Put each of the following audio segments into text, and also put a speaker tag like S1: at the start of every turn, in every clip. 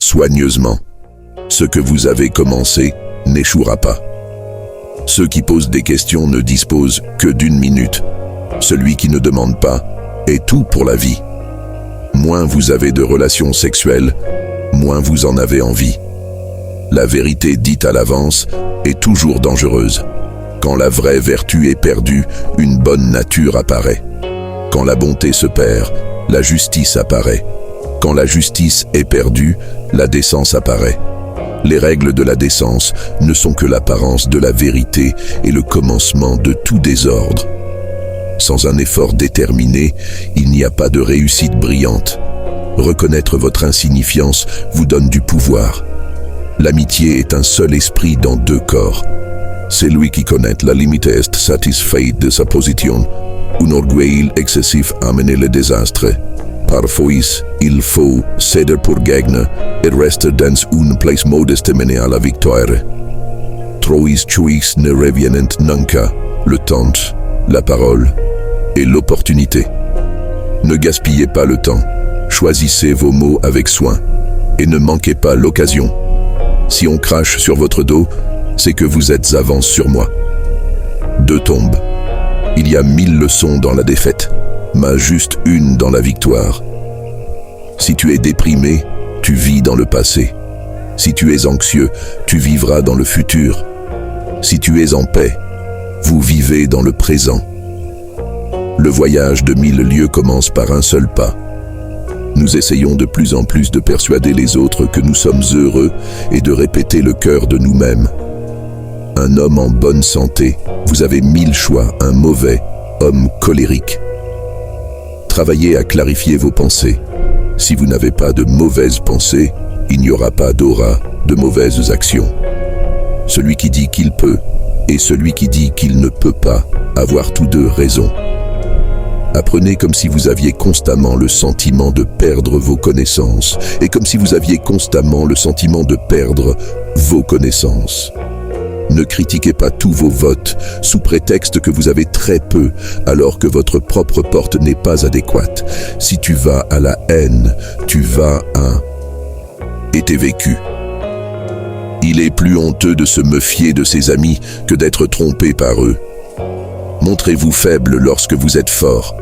S1: soigneusement. Ce que vous avez commencé n'échouera pas. Ceux qui posent des questions ne disposent que d'1 minute. Celui qui ne demande pas est tout pour la vie. Moins vous avez de relations sexuelles, moins vous en avez envie. La vérité dite à l'avance est toujours dangereuse. Quand la vraie vertu est perdue, une bonne nature apparaît. Quand la bonté se perd, la justice apparaît. Quand la justice est perdue, la décence apparaît. Les règles de la décence ne sont que l'apparence de la vérité et le commencement de tout désordre. Sans un effort déterminé, il n'y a pas de réussite brillante. Reconnaître votre insignifiance vous donne du pouvoir. L'amitié est un seul esprit dans 2 corps. Celui qui connaît la limite est satisfait de sa position. Un orgueil excessif amène le désastre. Parfois, il faut céder pour gagner et rester dans une place modeste mener à la victoire. Trois choses ne reviennent nunca, le temps, la parole et l'opportunité. Ne gaspillez pas le temps, choisissez vos mots avec soin et ne manquez pas l'occasion. Si on crache sur votre dos, c'est que vous êtes avance sur moi. 2 tombes. Il y a 1000 leçons dans la défaite, mais juste une dans la victoire. Si tu es déprimé, tu vis dans le passé. Si tu es anxieux, tu vivras dans le futur. Si tu es en paix, vous vivez dans le présent. Le voyage de 1000 lieues commence par un seul pas. Nous essayons de plus en plus de persuader les autres que nous sommes heureux et de répéter le cœur de nous-mêmes. Un homme en bonne santé, vous avez 1000 choix, un mauvais homme colérique. Travaillez à clarifier vos pensées. Si vous n'avez pas de mauvaises pensées, il n'y aura pas d'aura de mauvaises actions. Celui qui dit qu'il peut et celui qui dit qu'il ne peut pas avoir tous 2 raison. Apprenez comme si vous aviez constamment le sentiment de perdre vos connaissances et comme si vous aviez constamment le sentiment de perdre vos connaissances. Ne critiquez pas tous vos votes sous prétexte que vous avez très peu alors que votre propre porte n'est pas adéquate. Si tu vas à la haine, tu vas à et t'es vécu. Il est plus honteux de se méfier de ses amis que d'être trompé par eux. Montrez-vous faible lorsque vous êtes fort,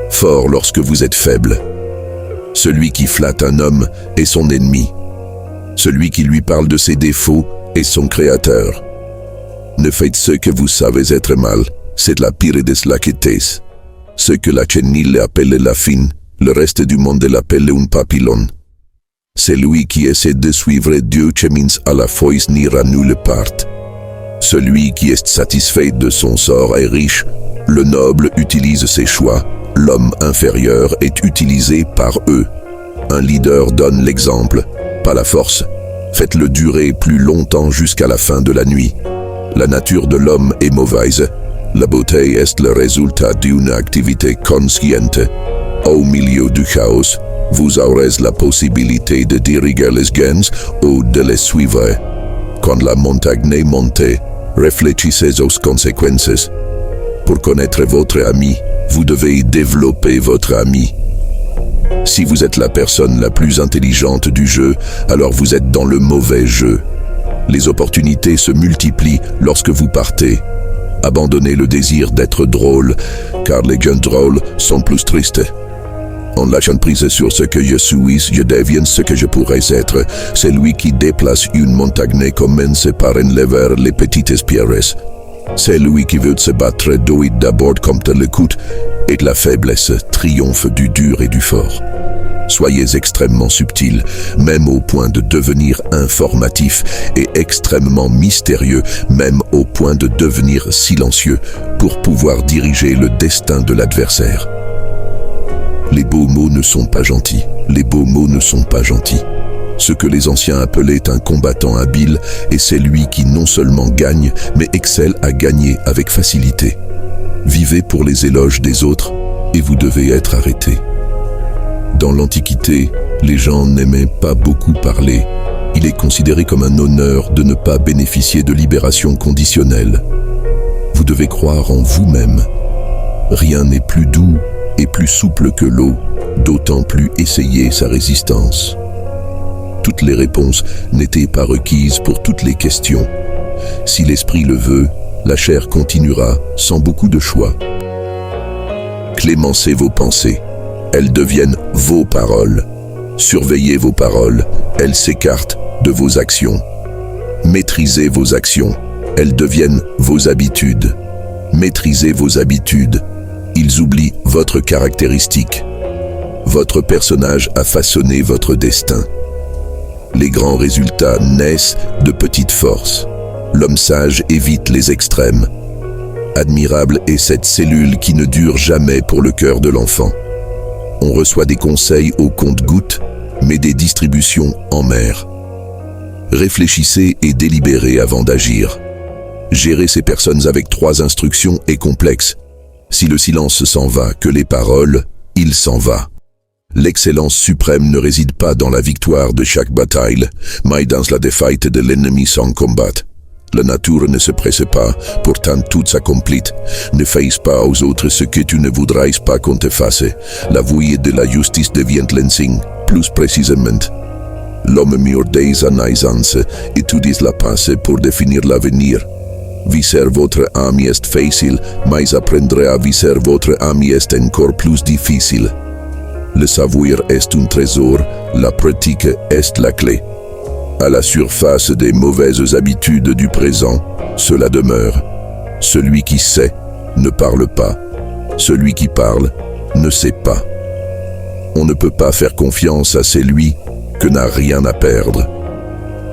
S1: fort lorsque vous êtes faible. Celui qui flatte un homme est son ennemi. Celui qui lui parle de ses défauts est son créateur. Ne faites ce que vous savez être mal, c'est la pire des lâchetés. Ce que la chenille appelle la fine, le reste du monde l'appelle un papillon. Celui qui essaie de suivre Dieu chemins à la fois n'ira nulle part. Celui qui est satisfait de son sort est riche, le noble utilise ses choix, l'homme inférieur est utilisé par eux. Un leader donne l'exemple, pas la force. Faites-le durer plus longtemps jusqu'à la fin de la nuit. La nature de l'homme est mauvaise. La beauté est le résultat d'une activité consciente. Au milieu du chaos, vous aurez la possibilité de diriger les gains ou de les suivre. Quand la montagne monte, réfléchissez aux conséquences. Pour connaître votre ami, vous devez développer votre ami. Si vous êtes la personne la plus intelligente du jeu, alors vous êtes dans le mauvais jeu. Les opportunités se multiplient lorsque vous partez. Abandonnez le désir d'être drôle, car les gens drôles sont plus tristes. En lâchant prise sur ce que je suis, je deviens ce que je pourrais être. Celui qui déplace une montagne commence par enlever les petites pierres. Celui qui veut se battre doit d'abord compter le coup, et la faiblesse triomphe du dur et du fort. Soyez extrêmement subtil, même au point de devenir informatif, et extrêmement mystérieux, même au point de devenir silencieux, pour pouvoir diriger le destin de l'adversaire. Les beaux mots ne sont pas gentils, les beaux mots ne sont pas gentils. Ce que les anciens appelaient un combattant habile est celui qui non seulement gagne, mais excelle à gagner avec facilité. Vivez pour les éloges des autres, et vous devez être arrêté. Dans l'Antiquité, les gens n'aimaient pas beaucoup parler. Il est considéré comme un honneur de ne pas bénéficier de libération conditionnelle. Vous devez croire en vous-même. Rien n'est plus doux et plus souple que l'eau, d'autant plus essayer sa résistance. toutes les réponses n'étaient pas requises pour toutes les questions. Si l'esprit le veut, la chair continuera sans beaucoup de choix. Clémencez vos pensées, elles deviennent vos paroles. Surveillez vos paroles, elles s'écartent de vos actions. Maîtrisez vos actions, elles deviennent vos habitudes. Maîtrisez vos habitudes, ils oublient votre caractéristique. Votre personnage a façonné votre destin. Les grands résultats naissent de petites forces. L'homme sage évite les extrêmes. Admirable est cette cellule qui ne dure jamais pour le cœur de l'enfant. On reçoit des conseils au compte-gouttes, mais des distributions en mer. Réfléchissez et délibérez avant d'agir. Gérer ces personnes avec 3 instructions est complexe. Si le silence s'en va que les paroles, il s'en va. L'excellence suprême ne réside pas dans la victoire de chaque bataille, mais dans la défaite de l'ennemi sans combat. La nature ne se presse pas, pourtant tout s'accomplit. Ne fais pas aux autres ce que tu ne voudrais pas qu'on te fasse. La voie de la justice devient l'insigne, plus précisément. L'homme mûr des naissance étudie la passé pour définir l'avenir. Visser votre ami est facile, mais apprendre à visser votre ami est encore plus difficile. Le savoir est un trésor, la pratique est la clé. À la surface des mauvaises habitudes du présent, cela demeure. Celui qui sait ne parle pas. Celui qui parle ne sait pas. On ne peut pas faire confiance à celui que n'a rien à perdre.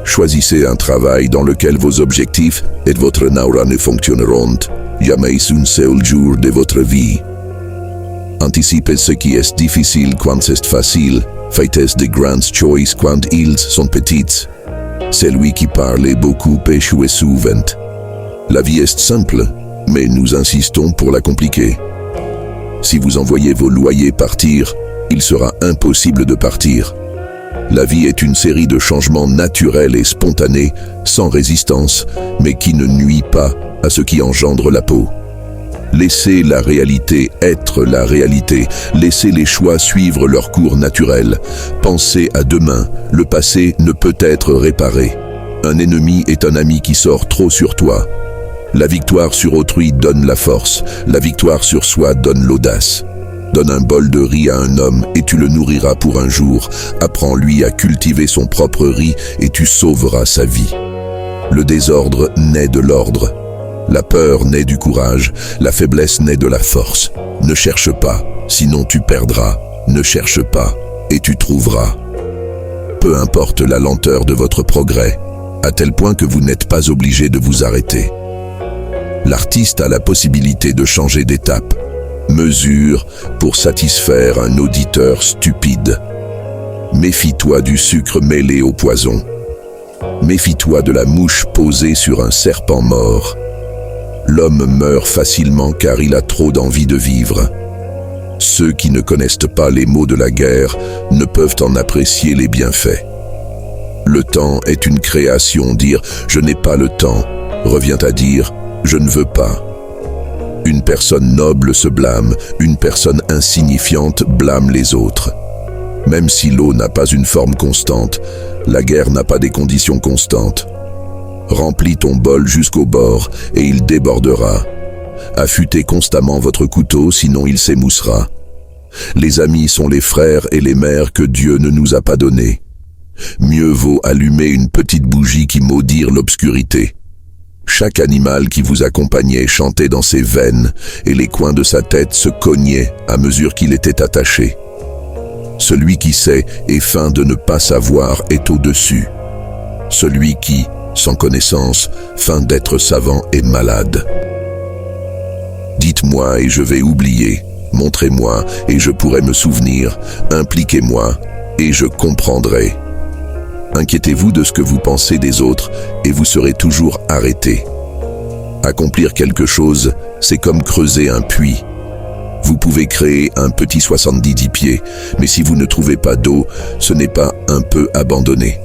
S1: Choisissez un travail dans lequel vos objectifs et votre aura ne fonctionneront jamais un seul jour de votre vie. Anticipez ce qui est difficile quand c'est facile, faites de grandes choix quand ils sont petits. Celui qui parle beaucoup échoue souvent. La vie est simple, mais nous insistons pour la compliquer. Si vous envoyez vos loyers partir, il sera impossible de partir. La vie est une série de changements naturels et spontanés, sans résistance, mais qui ne nuit pas à ce qui engendre la peau. Laissez la réalité être la réalité, laissez les choix suivre leur cours naturel. Pensez à demain, le passé ne peut être réparé. Un ennemi est un ami qui sort trop sur toi. La victoire sur autrui donne la force, la victoire sur soi donne l'audace. Donne un bol de riz à un homme et tu le nourriras pour un jour. Apprends-lui à cultiver son propre riz et tu sauveras sa vie. Le désordre naît de l'ordre. La peur naît du courage, la faiblesse naît de la force. Ne cherche pas, sinon tu perdras. Ne cherche pas, et tu trouveras. Peu importe la lenteur de votre progrès, à tel point que vous n'êtes pas obligé de vous arrêter. L'artiste a la possibilité de changer d'étape. Mesure pour satisfaire un auditeur stupide. Méfie-toi du sucre mêlé au poison. Méfie-toi de la mouche posée sur un serpent mort. L'homme meurt facilement car il a trop d'envie de vivre. Ceux qui ne connaissent pas les maux de la guerre ne peuvent en apprécier les bienfaits. Le temps est une création, dire « je n'ai pas le temps » revient à dire « je ne veux pas ». Une personne noble se blâme, une personne insignifiante blâme les autres. Même si l'eau n'a pas une forme constante, la guerre n'a pas des conditions constantes. Remplis ton bol jusqu'au bord et il débordera. Affûtez constamment votre couteau, sinon il s'émoussera. Les amis sont les frères et les mères que Dieu ne nous a pas donnés. Mieux vaut allumer une petite bougie qui maudire l'obscurité. Chaque animal qui vous accompagnait chantait dans ses veines et les coins de sa tête se cognaient à mesure qu'il était attaché. Celui qui sait et feint de ne pas savoir est au-dessus. Celui qui, sans connaissance, feint d'être savant est malade. Dites-moi et je vais oublier, montrez-moi et je pourrai me souvenir, impliquez-moi et je comprendrai. Inquiétez-vous de ce que vous pensez des autres et vous serez toujours arrêté. Accomplir quelque chose, c'est comme creuser un puits. Vous pouvez créer un petit 70 pieds, mais si vous ne trouvez pas d'eau, ce n'est pas un peu abandonné.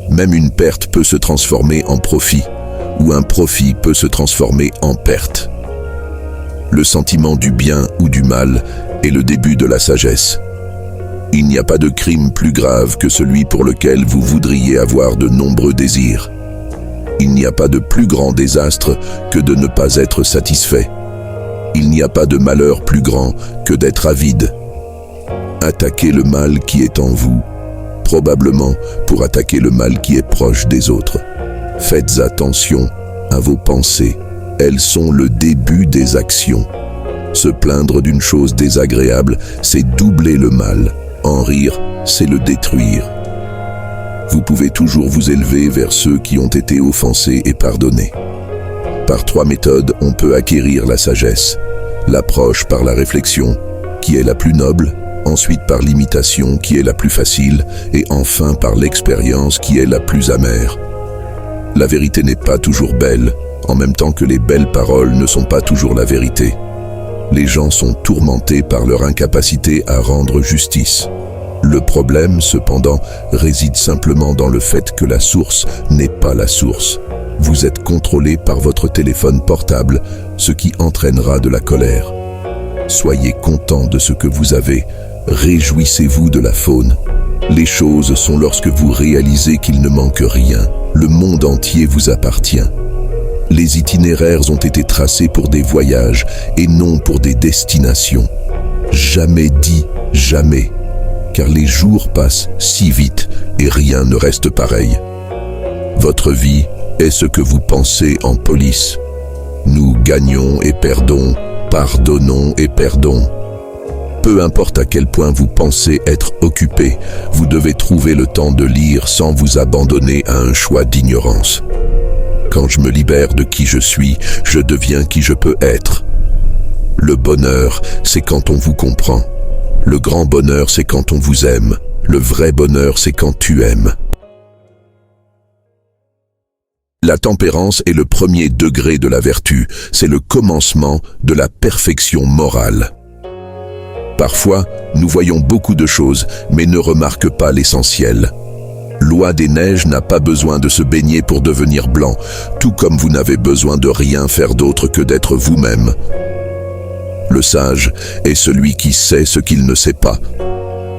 S1: Même une perte peut se transformer en profit, ou un profit peut se transformer en perte. Le sentiment du bien ou du mal est le début de la sagesse. Il n'y a pas de crime plus grave que celui pour lequel vous voudriez avoir de nombreux désirs. Il n'y a pas de plus grand désastre que de ne pas être satisfait. Il n'y a pas de malheur plus grand que d'être avide. Attaquez le mal qui est en vous, probablement pour attaquer le mal qui est proche des autres. Faites attention à vos pensées. Elles sont le début des actions. Se plaindre d'une chose désagréable, c'est doubler le mal. En rire, c'est le détruire. Vous pouvez toujours vous élever vers ceux qui ont été offensés et pardonnés. Par 3 méthodes, on peut acquérir la sagesse. L'approche par la réflexion, qui est la plus noble, ensuite par l'imitation, qui est la plus facile, et enfin par l'expérience, qui est la plus amère. La vérité n'est pas toujours belle, en même temps que les belles paroles ne sont pas toujours la vérité. Les gens sont tourmentés par leur incapacité à rendre justice. Le problème, cependant, réside simplement dans le fait que la source n'est pas la source. Vous êtes contrôlé par votre téléphone portable, ce qui entraînera de la colère. Soyez content de ce que vous avez, réjouissez-vous de la faune. Les choses sont lorsque vous réalisez qu'il ne manque rien. Le monde entier vous appartient. Les itinéraires ont été tracés pour des voyages et non pour des destinations. Jamais dit jamais, car les jours passent si vite et rien ne reste pareil. Votre vie est ce que vous pensez en police. Nous gagnons et perdons, pardonnons et perdons. Peu importe à quel point vous pensez être occupé, vous devez trouver le temps de lire sans vous abandonner à un choix d'ignorance. Quand je me libère de qui je suis, je deviens qui je peux être. Le bonheur, c'est quand on vous comprend. Le grand bonheur, c'est quand on vous aime. Le vrai bonheur, c'est quand tu aimes. La tempérance est le premier degré de la vertu, c'est le commencement de la perfection morale. Parfois, nous voyons beaucoup de choses, mais ne remarquons pas l'essentiel. Loi des neiges n'a pas besoin de se baigner pour devenir blanc, tout comme vous n'avez besoin de rien faire d'autre que d'être vous-même. Le sage est celui qui sait ce qu'il ne sait pas.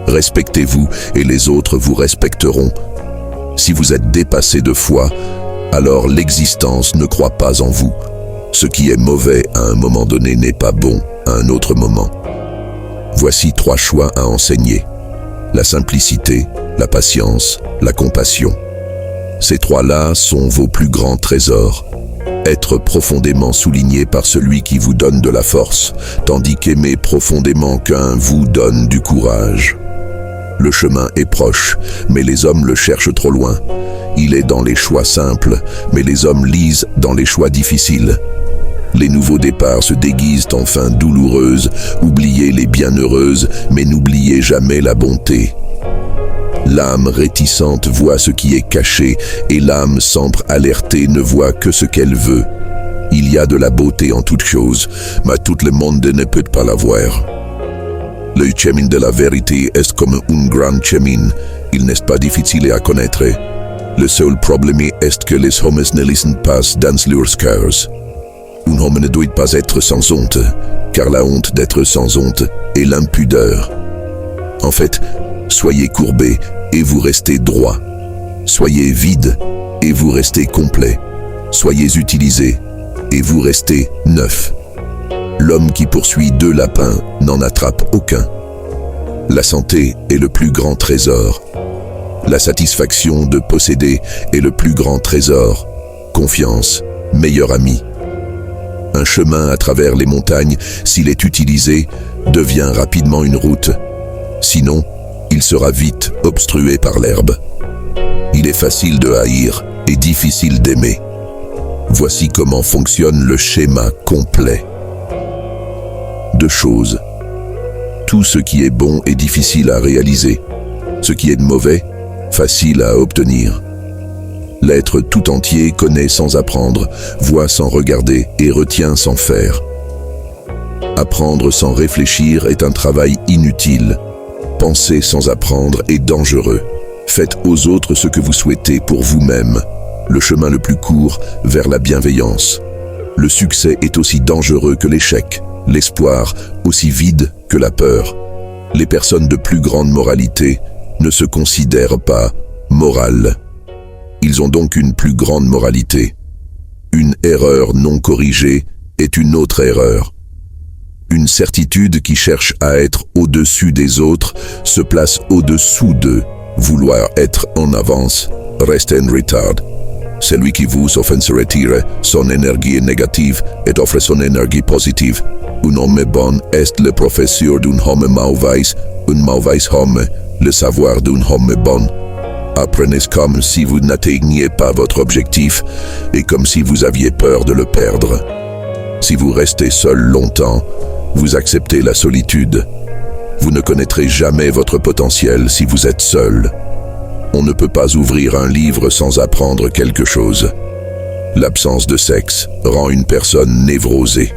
S1: Respectez-vous et les autres vous respecteront. Si vous êtes dépassé de foi, alors l'existence ne croit pas en vous. Ce qui est mauvais à un moment donné n'est pas bon à un autre moment. Voici 3 choix à enseigner. La simplicité, la patience, la compassion. Ces 3-là sont vos plus grands trésors. Être profondément souligné par celui qui vous donne de la force, tandis qu'aimer profondément qu'un vous donne du courage. Le chemin est proche, mais les hommes le cherchent trop loin. Il est dans les choix simples, mais les hommes lisent dans les choix difficiles. Les nouveaux départs se déguisent en fins douloureuses, oubliez les bienheureuses, mais n'oubliez jamais la bonté. L'âme réticente voit ce qui est caché, et l'âme sempre alertée ne voit que ce qu'elle veut. Il y a de la beauté en toute chose, mais tout le monde ne peut pas la voir. Le chemin de la vérité est comme un grand chemin, il n'est pas difficile à connaître. Le seul problème est que les hommes ne lisent pas dans leurs cœurs. Un homme ne doit pas être sans honte, car la honte d'être sans honte est l'impudeur. En fait, soyez courbé et vous restez droit. Soyez vide et vous restez complet. Soyez utilisé et vous restez neuf. L'homme qui poursuit 2 lapins n'en attrape aucun. La santé est le plus grand trésor. La satisfaction de posséder est le plus grand trésor. Confiance, meilleur ami. Un chemin à travers les montagnes, s'il est utilisé, devient rapidement une route. Sinon, il sera vite obstrué par l'herbe. Il est facile de haïr et difficile d'aimer. Voici comment fonctionne le schéma complet. 2 choses. Tout ce qui est bon est difficile à réaliser. Ce qui est mauvais, facile à obtenir. L'être tout entier connaît sans apprendre, voit sans regarder et retient sans faire. Apprendre sans réfléchir est un travail inutile. Penser sans apprendre est dangereux. Faites aux autres ce que vous souhaitez pour vous-même. Le chemin le plus court vers la bienveillance. Le succès est aussi dangereux que l'échec, l'espoir aussi vide que la peur. Les personnes de plus grande moralité ne se considèrent pas morales. Ils ont donc une plus grande moralité. Une erreur non corrigée est une autre erreur. Une certitude qui cherche à être au-dessus des autres se place au-dessous d'eux. Vouloir être en avance reste en retard. Celui qui vous offense retire son énergie négative et offre son énergie positive. Un homme bon est le professeur d'un homme mauvais, un mauvais homme le savoir d'un homme bon. Apprenez comme si vous n'atteigniez pas votre objectif et comme si vous aviez peur de le perdre. Si vous restez seul longtemps, vous acceptez la solitude. Vous ne connaîtrez jamais votre potentiel si vous êtes seul. On ne peut pas ouvrir un livre sans apprendre quelque chose. L'absence de sexe rend une personne névrosée.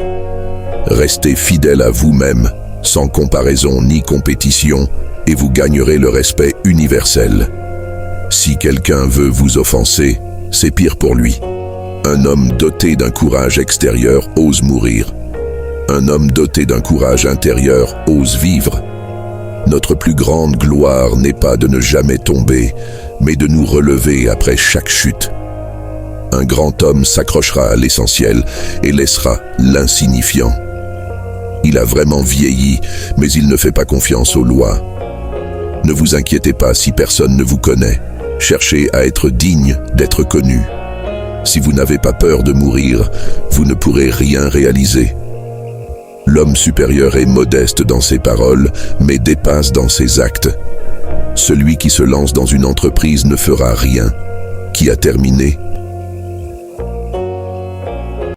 S1: Restez fidèle à vous-même, sans comparaison ni compétition, et vous gagnerez le respect universel. Si quelqu'un veut vous offenser, c'est pire pour lui. Un homme doté d'un courage extérieur ose mourir. Un homme doté d'un courage intérieur ose vivre. Notre plus grande gloire n'est pas de ne jamais tomber, mais de nous relever après chaque chute. Un grand homme s'accrochera à l'essentiel et laissera l'insignifiant. Il a vraiment vieilli, mais il ne fait pas confiance aux lois. Ne vous inquiétez pas si personne ne vous connaît. Cherchez à être digne d'être connu. Si vous n'avez pas peur de mourir, vous ne pourrez rien réaliser. L'homme supérieur est modeste dans ses paroles, mais dépasse dans ses actes. Celui qui se lance dans une entreprise ne fera rien. Qui a terminé